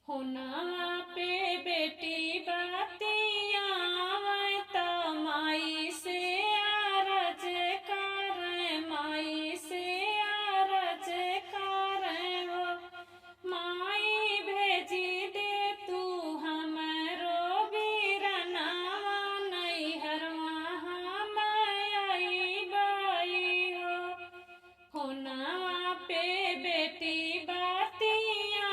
होना पे बेटी बतिया माई से अरज कर, माई से अरज कर हो। माई भेजी दे तू हमरो बीरनवा नैहर हम अइबै हो। होना पे बेटी बतिया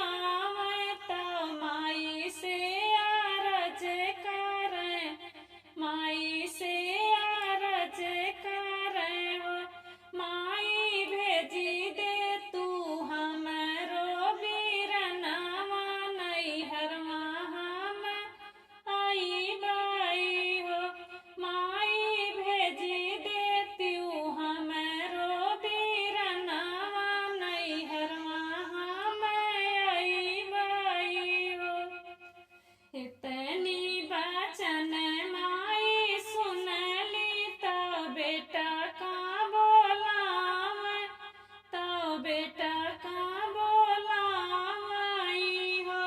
माई से अरज कर, माई से अरज कर हो। माई भेजी दे तू हमरो बीरनवा नैहर हम अइबै हो। माई भेजी दे तू हमरो बीरनवा नैहर हम अइबै हो। इतनी बचन माई सुनली तो बेटा का बोलावै, तो बेटा का बोलावै हो।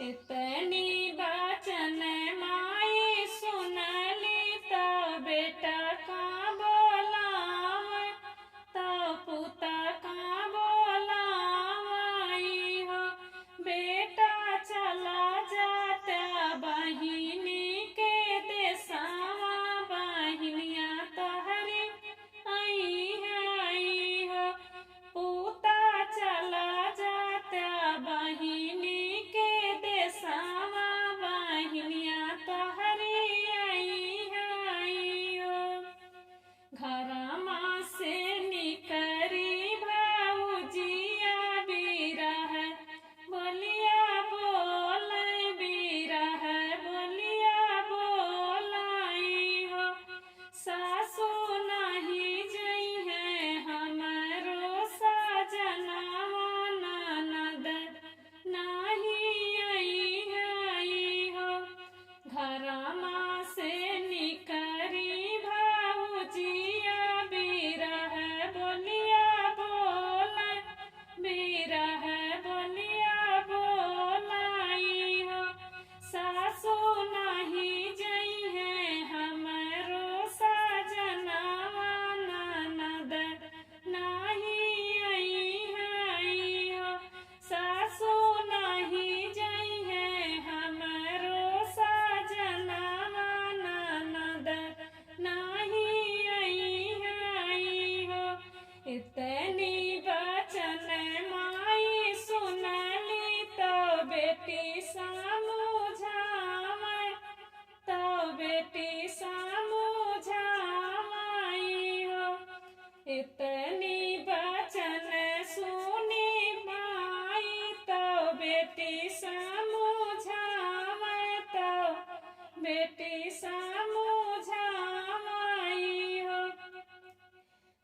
इतनी बचन माई सुनली तो बेटा का बोलावै, तो पुता का बोलावै हो। बेटा चला जाता बहिनी के देशवा, बहिनिया तोहरी आई हो। पुता चला जाता बहिनी के देशवा, बहिनिया तोहरी आई हो। घरमा से निकरी भौजिया बिरह बोलिया बोलै, बिरह बोलिया बोलै हो। सासु नहीं जइहे हमरो सजनवा, ननद नहीं अइहै हो। घरमा से निकरी भौजिया बिरह बोलिया बोलै, बिरह बोलिया बोलै हो। सासु नहीं जइहे हमरो सजनवा, ननद नहीं अइहै हो। सासु नहीं जइहे हमरो सजनवा, ननद नहीं अइहै हो। इतनी बचन माई सुनली तो बेटी समझावै, तो बेटी समझावै हो। इतनी बचन सुनी माई तो बेटी समझावै, तो बेटी समझावै हो।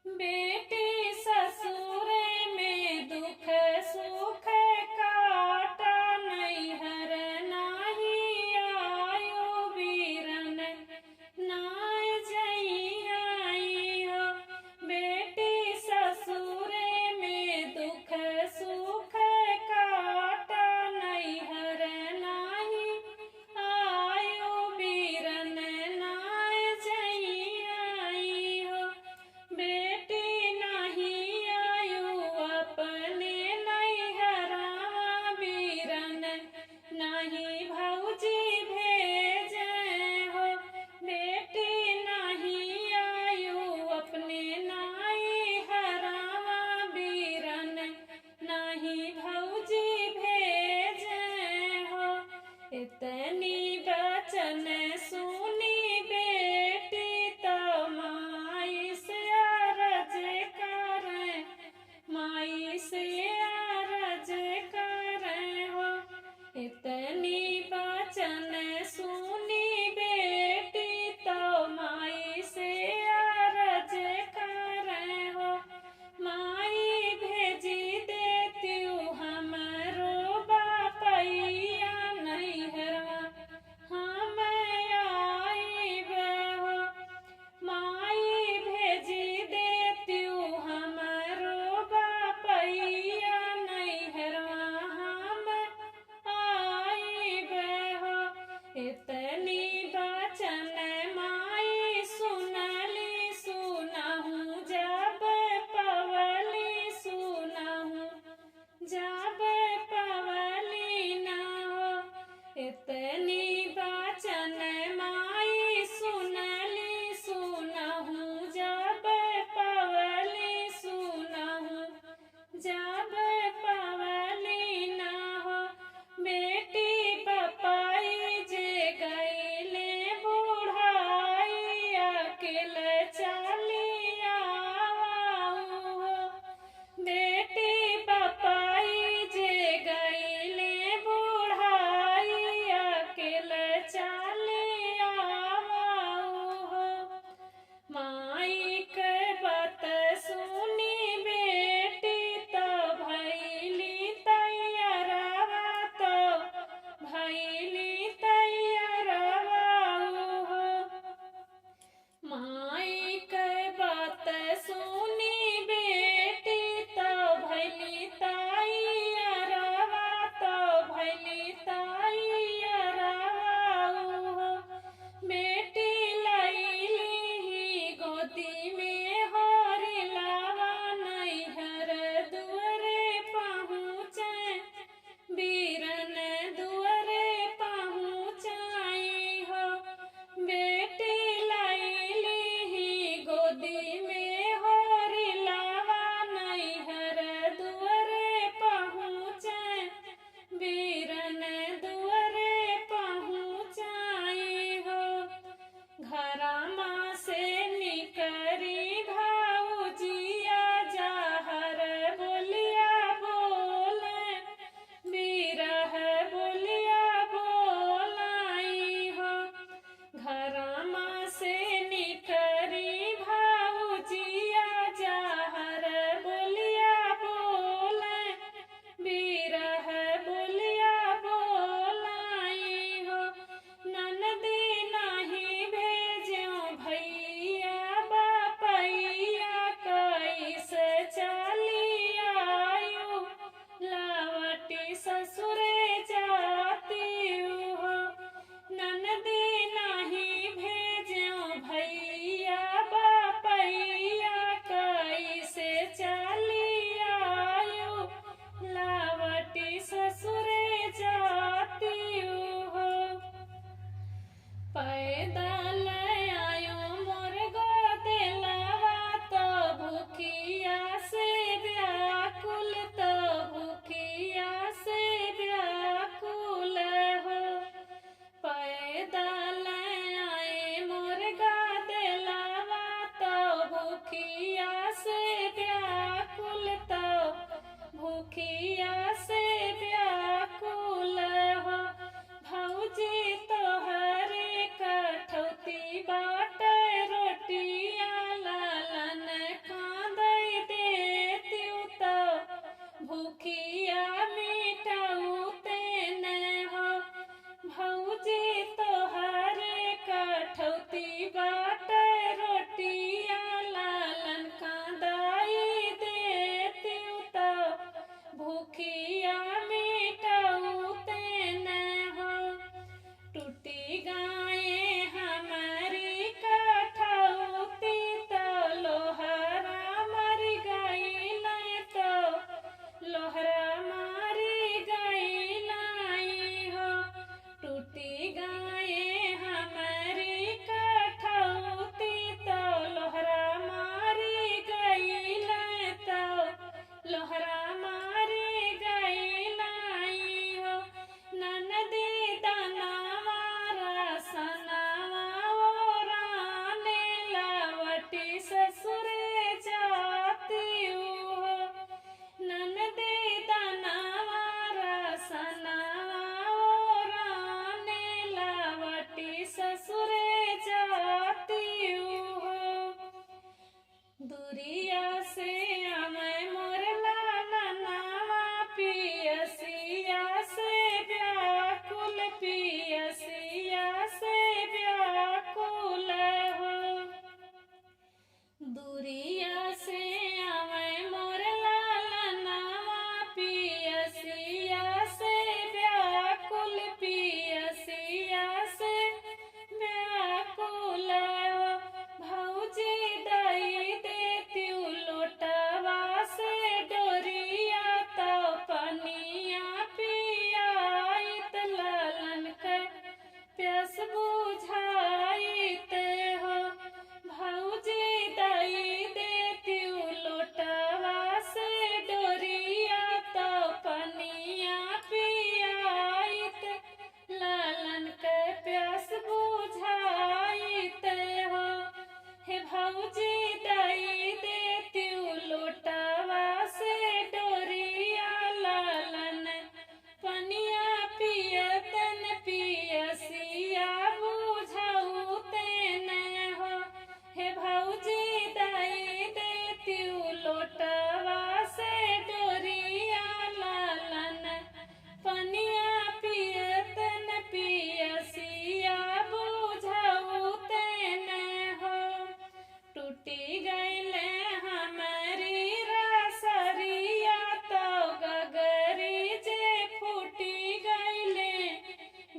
बेटी ससुरे में दुख सुख काट, नैहर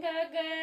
सगर